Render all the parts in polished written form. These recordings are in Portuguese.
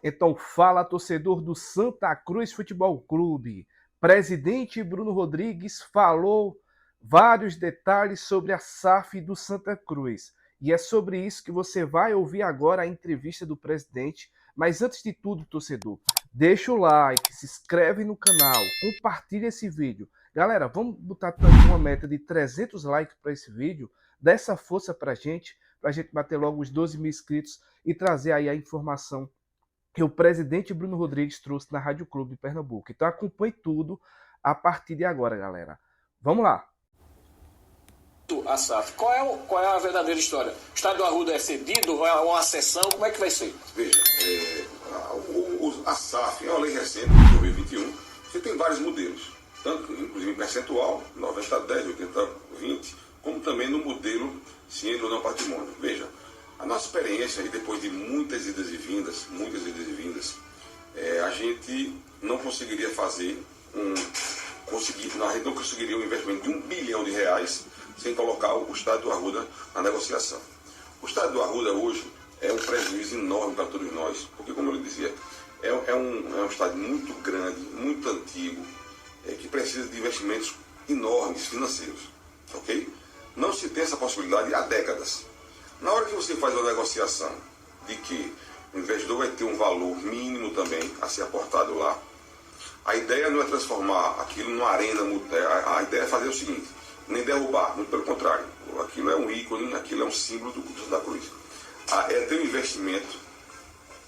Então fala, torcedor do Santa Cruz Futebol Clube. Presidente Bruno Rodrigues falou vários detalhes sobre a SAF do Santa Cruz. E é sobre isso que você vai ouvir agora a entrevista do presidente. Mas antes de tudo, torcedor, deixa o like, se inscreve no canal, compartilha esse vídeo. Galera, vamos botar também uma meta de 300 likes para esse vídeo. Dá essa força para a gente bater logo os 12 mil inscritos e trazer aí a informação que o presidente Bruno Rodrigues trouxe na Rádio Clube de Pernambuco. Então acompanhe tudo a partir de agora, galera. Vamos lá. A SAF, qual é a verdadeira história? O Estádio do Arruda é cedido? Vai uma cessão? Como é que vai ser? Veja, a SAF é uma lei recente, de 2021, você tem vários modelos, tanto inclusive em percentual, 90-10, 80-20, como também no modelo se entra ou não patrimônio. Veja, a nossa experiência, e depois de muitas idas e vindas, a gente não conseguiria fazer a gente não conseguiria um investimento de R$1 bilhão sem colocar o Estádio do Arruda na negociação. O Estádio do Arruda hoje é um prejuízo enorme para todos nós, porque, como eu lhe dizia, é um estádio muito grande, muito antigo, que precisa de investimentos enormes financeiros, ok? Não se tem essa possibilidade há décadas. Na hora que você faz uma negociação de que o investidor vai ter um valor mínimo também a ser aportado lá, a ideia não é transformar aquilo numa arena, a ideia é fazer o seguinte: nem derrubar, muito pelo contrário. Aquilo é um ícone, aquilo é um símbolo do Santa Cruz. É ter um investimento,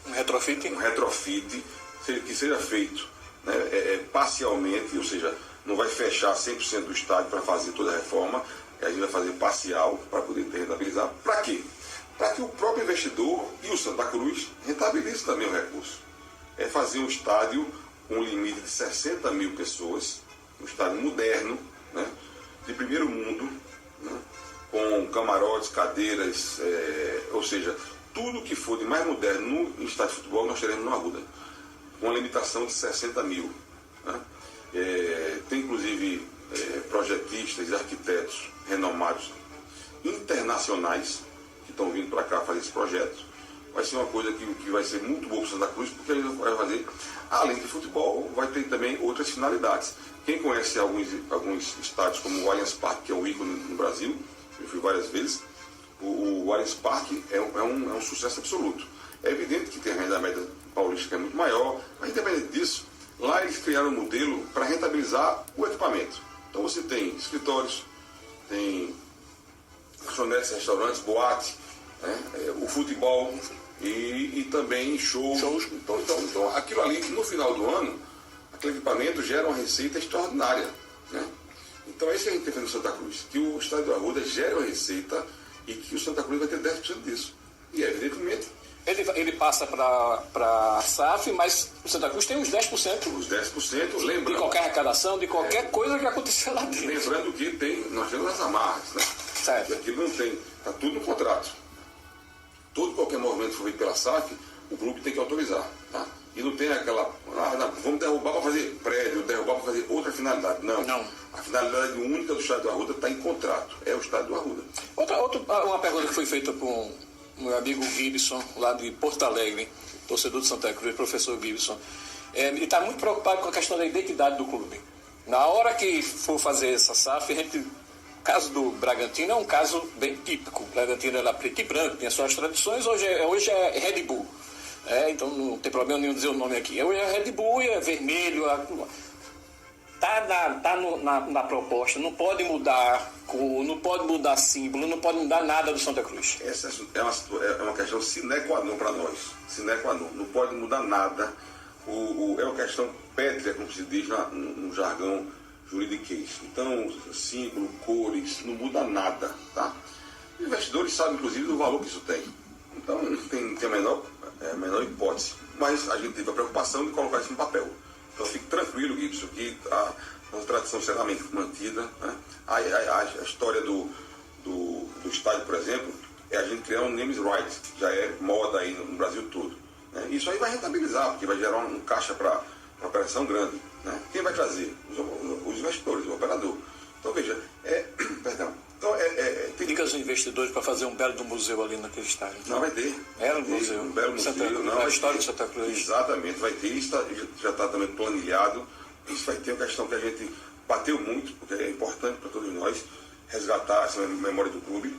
um retrofit que seja feito, né, parcialmente, ou seja, não vai fechar 100% do estádio para fazer toda a reforma, a gente vai fazer parcial para poder rentabilizar. Para quê? Para que o próprio investidor e o Santa Cruz rentabilizem também o recurso. É fazer um estádio com um limite de 60 mil pessoas, um estádio moderno, né, de primeiro mundo, né, com camarotes, cadeiras, ou seja, tudo que for de mais moderno no estádio de futebol nós teremos no Arruda, com uma limitação de 60 mil. Né. Tem inclusive projetistas e arquitetos renomados internacionais que estão vindo para cá fazer esse projeto. Vai ser uma coisa que vai ser muito boa para Santa Cruz, porque a gente vai fazer, além de futebol, vai ter também outras finalidades. Quem conhece alguns estádios como o Allianz Parque, que é um ícone no Brasil, eu fui várias vezes, o Allianz Parque é um sucesso absoluto. É evidente que tem a renda média paulista que é muito maior, mas independente disso, lá eles criaram um modelo para rentabilizar o equipamento. Então você tem escritórios, tem lanchonetes, restaurantes, boate, né, o futebol e também shows. Então aquilo ali, no final do ano, aquele equipamento gera uma receita extraordinária. Né? Então é isso que a gente tem feito no Santa Cruz, que o Estádio do Arruda gera uma receita e que o Santa Cruz vai ter 10% disso. E evidentemente ele passa para a SAF, mas o Santa Cruz tem uns 10%. Os 10%, lembrando. De qualquer arrecadação, de qualquer coisa que acontecer lá dentro. Lembrando que nós temos as amarras, né? Certo. E aquilo não tem, está tudo no contrato. Qualquer movimento que for feito pela SAF, o clube tem que autorizar. Tá? E não tem aquela, vamos derrubar para fazer prédio, derrubar para fazer outra finalidade. Não. A finalidade única do Estádio do Arruda está em contrato. É o Estádio do Arruda. Uma pergunta que foi feita por um meu amigo Gibson, lá de Porto Alegre, torcedor de Santa Cruz, professor Gibson. Ele está muito preocupado com a questão da identidade do clube. Na hora que for fazer essa SAF, o caso do Bragantino é um caso bem típico. O Bragantino era preto e branco, tinha suas tradições, hoje é Red Bull. Então não tem problema nenhum dizer o nome aqui. Hoje é Red Bull e é vermelho. Está na proposta, não pode mudar cor, não pode mudar símbolo, não pode mudar nada do Santa Cruz. Essa é uma questão sine qua non para nós. Sine qua non. Não pode mudar nada. É uma questão pétrea, como se diz no jargão juridiquês. Então, símbolo, cores, não muda nada. Tá? Os investidores sabem, inclusive, do valor que isso tem. Então, não tem a menor hipótese. Mas a gente teve a preocupação de colocar isso no papel. Então fique tranquilo, Gibson, que a tradição será mantida. Né? A história do estádio, por exemplo, é a gente criar um names rights, que já é moda aí no Brasil todo. Né? Isso aí vai rentabilizar, porque vai gerar um caixa para uma operação grande. Né? Quem vai trazer? Os investidores, o operador. Então veja, Então, tem dicas aos investidores para fazer um belo do museu ali naquele estádio. Não, vai ter. Era um museu. Um belo museu. Não, a história de Santa Cruz. Exatamente, vai ter. Isso já está também planilhado. Isso vai ter uma questão que a gente bateu muito, porque é importante para todos nós resgatar essa memória do clube.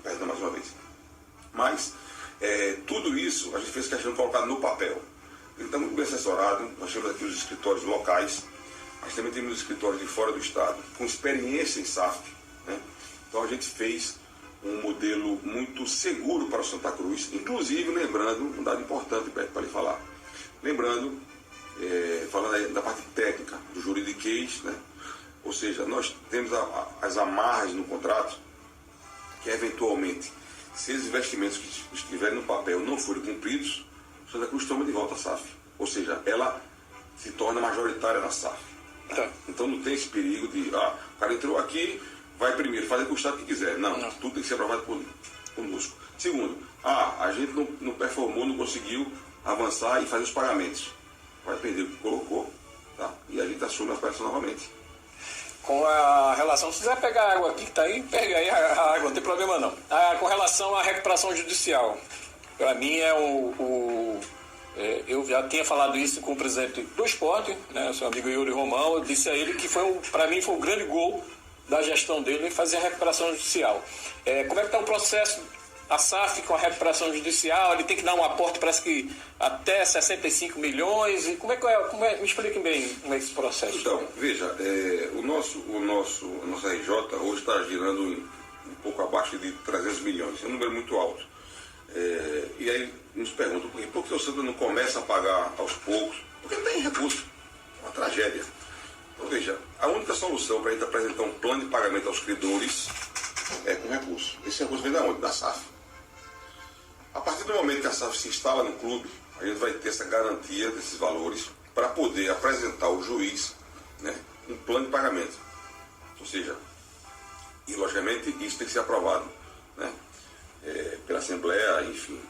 Perdão mais uma vez. Mas, tudo isso a gente fez questão de colocar no papel. Ele está muito bem assessorado. Nós temos aqui os escritórios locais, mas também temos os escritórios de fora do estado, com experiência em SAF, né? Então a gente fez um modelo muito seguro para o Santa Cruz, inclusive lembrando um dado importante, Beto, para lhe falar. Lembrando, falando aí da parte técnica, do juridiquês, né? Ou seja, nós temos as amarras no contrato, que eventualmente, se os investimentos que estiverem no papel não forem cumpridos, o Santa Cruz toma de volta a SAF. Ou seja, ela se torna majoritária na SAF. Tá. Então não tem esse perigo de, o cara entrou aqui, vai primeiro, fazer com o Estado que quiser. Não, tudo tem que ser aprovado conosco. Segundo, a gente não performou, não conseguiu avançar e fazer os pagamentos. Vai perder o que colocou, tá? E a gente assume a peça novamente. Com a relação, se quiser pegar a água aqui que está aí, pega aí a água, não tem problema não. Com relação à recuperação judicial, para mim eu já tinha falado isso com o presidente do esporte, né, seu amigo Yuri Romão. Eu disse a ele que para mim foi um grande gol da gestão dele em fazer a recuperação judicial. Como é que está o processo, a SAF com a recuperação judicial? Ele tem que dar um aporte, parece que até 65 milhões. E me expliquem bem como é esse processo. Então, veja, a nossa RJ hoje está girando um pouco abaixo de 300 milhões. É um número muito alto. E aí nos perguntam por que o Santa não começa a pagar aos poucos? Porque não tem recurso. É uma tragédia. Então veja, a única solução para a gente apresentar um plano de pagamento aos credores é com recurso. Esse recurso vem da onde? Da SAF. A partir do momento que a SAF se instala no clube, a gente vai ter essa garantia desses valores para poder apresentar ao juiz, né, um plano de pagamento. Ou seja, e logicamente isso tem que ser aprovado, né, pela Assembleia, enfim.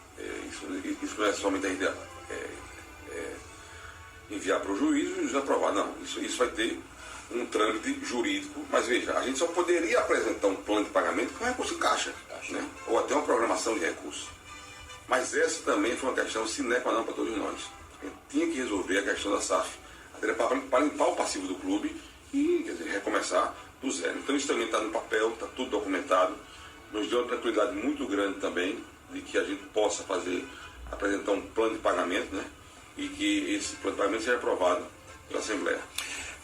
Isso não é somente a gente enviar para o juiz e o juiz aprovar. Não, isso vai ter um trâmite jurídico. Mas veja, a gente só poderia apresentar um plano de pagamento com recurso em caixa, né, ou até uma programação de recursos. Mas essa também foi uma questão sine qua non para todos nós. A gente tinha que resolver a questão da SAF, até para limpar o passivo do clube e, quer dizer, recomeçar do zero. Então isso também está no papel, está tudo documentado. Nos deu uma tranquilidade muito grande também de que a gente possa apresentar um plano de pagamento, né? E que esse plano de pagamento seja aprovado pela Assembleia.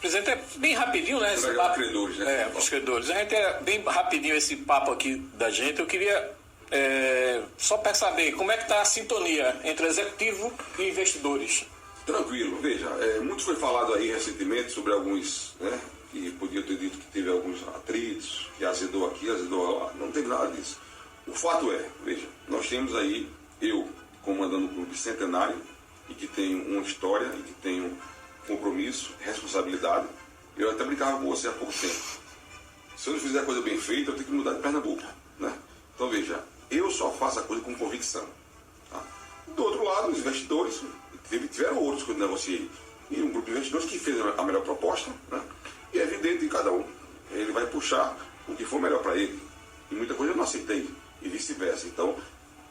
Presidente, bem rapidinho, né? Esse papo, credores, né? Os credores. A gente bem rapidinho esse papo aqui da gente. Eu queria só para saber como é que está a sintonia entre executivo e investidores. Tranquilo, veja, muito foi falado aí recentemente sobre alguns, né? Que podia ter dito que teve alguns atritos, que azedou aqui, azedou lá. Não teve nada disso. O fato é, veja, nós temos aí, eu comandando o clube centenário, e que tem uma história, e que tem um compromisso, responsabilidade. Eu até brincava com você há pouco tempo. Se eu não fizer a coisa bem feita, eu tenho que mudar de Pernambuco, né? Então veja, eu só faço a coisa com convicção. Tá? Do outro lado, os investidores, tiveram outros que eu negociei. E um grupo de investidores que fez a melhor proposta, né? E é evidente que cada um, ele vai puxar o que for melhor para ele. E muita coisa eu não aceitei, e vice-versa. Então,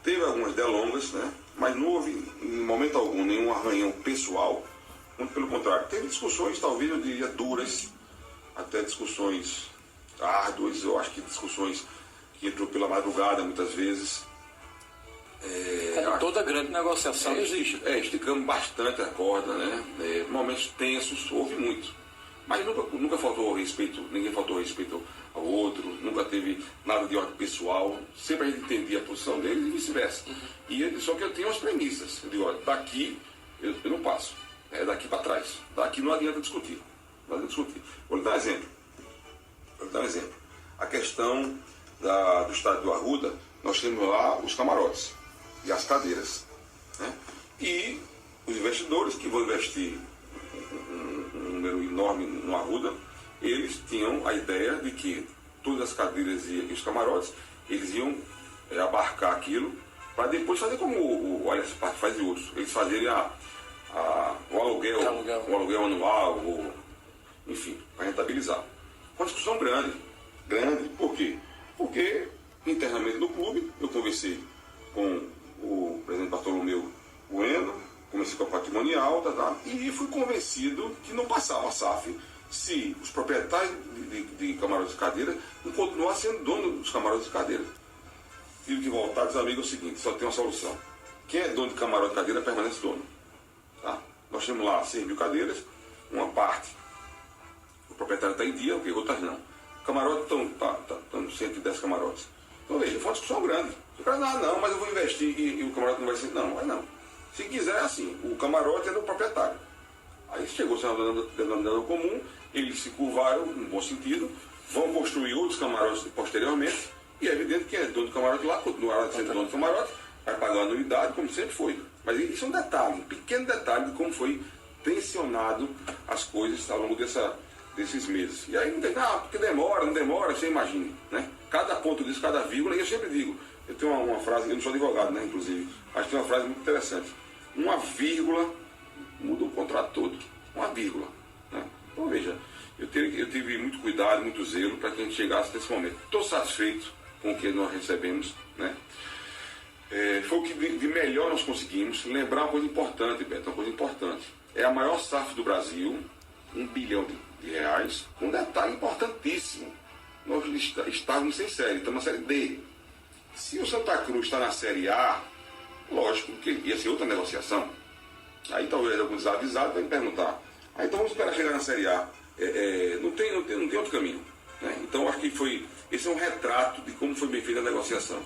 teve algumas delongas, né? Mas não houve, em momento algum, nenhum arranhão pessoal. Muito pelo contrário, teve discussões, talvez eu diria duras, até discussões árduas, eu acho que discussões que entrou pela madrugada muitas vezes. Como toda grande negociação existe. Esticamos bastante a corda, né? Momentos tensos, houve muito. Mas nunca faltou respeito, ninguém faltou respeito ao outro, nunca teve nada de ordem pessoal, sempre a gente entendia a posição deles e vice-versa. Só que eu tinha umas premissas. Eu digo, olha, daqui eu não passo, é daqui para trás. Daqui não adianta discutir. Não adianta discutir. Vou lhe dar um exemplo. A questão do estádio do Arruda, nós temos lá os camarotes e as cadeiras, né? E os investidores que vão investir um número enorme no Arruda, eles tinham a ideia de que todas as cadeiras e os camarotes, eles iam abarcar aquilo para depois fazer como o Allianz Parque faz de outros. Eles fazerem o aluguel anual, enfim, para rentabilizar. Uma discussão grande, por quê? Porque internamente no clube eu conversei com o presidente Bartolomeu Bueno, comecei com a patrimonial, e fui convencido que não passava a SAF se os proprietários de camarotes de cadeira não continuassem sendo dono dos camarotes de cadeira. Tive que voltar e dizer, amigo, é o seguinte, só tem uma solução. Quem é dono de camarote de cadeira permanece dono. Tá? Nós temos lá 6 mil cadeiras, uma parte, o proprietário está em dia, outras não. Camarote estão 110 camarotes. Então veja, foi uma discussão grande. O cara, não, mas eu vou investir e o camarote não vai ser. Não, vai não. Se quiser, é assim, o camarote é do proprietário. Aí chegou o denominador comum, eles se curvaram, no bom sentido, vão construir outros camarotes posteriormente, e é evidente que quem é dono do camarote lá, continuará sendo dono do camarote, vai pagar a anuidade, como sempre foi. Mas isso é um detalhe, um pequeno detalhe de como foi tensionado as coisas ao longo desses meses. E aí não tem, porque demora, não demora, você imagina, né? Cada ponto disso, cada vírgula, e eu sempre digo, eu tenho uma frase, eu não sou advogado, né, inclusive, mas tem uma frase muito interessante. Uma vírgula muda o contrato todo. Uma vírgula. Né? Então veja, eu tive muito cuidado, muito zelo para que a gente chegasse nesse momento. Estou satisfeito com o que nós recebemos. Né? Foi o que de melhor nós conseguimos. Lembrar uma coisa importante, Beto, uma coisa importante. É a maior SAF do Brasil, R$1 bilhão, com um detalhe importantíssimo. Nós estávamos sem série, estamos na série D. Se o Santa Cruz está na série A, lógico que ia ser outra negociação. Aí talvez algum desavisado vai me perguntar. Então vamos esperar chegar na série A. Não tem outro caminho. Né? Então acho que esse é um retrato de como foi bem feita a negociação.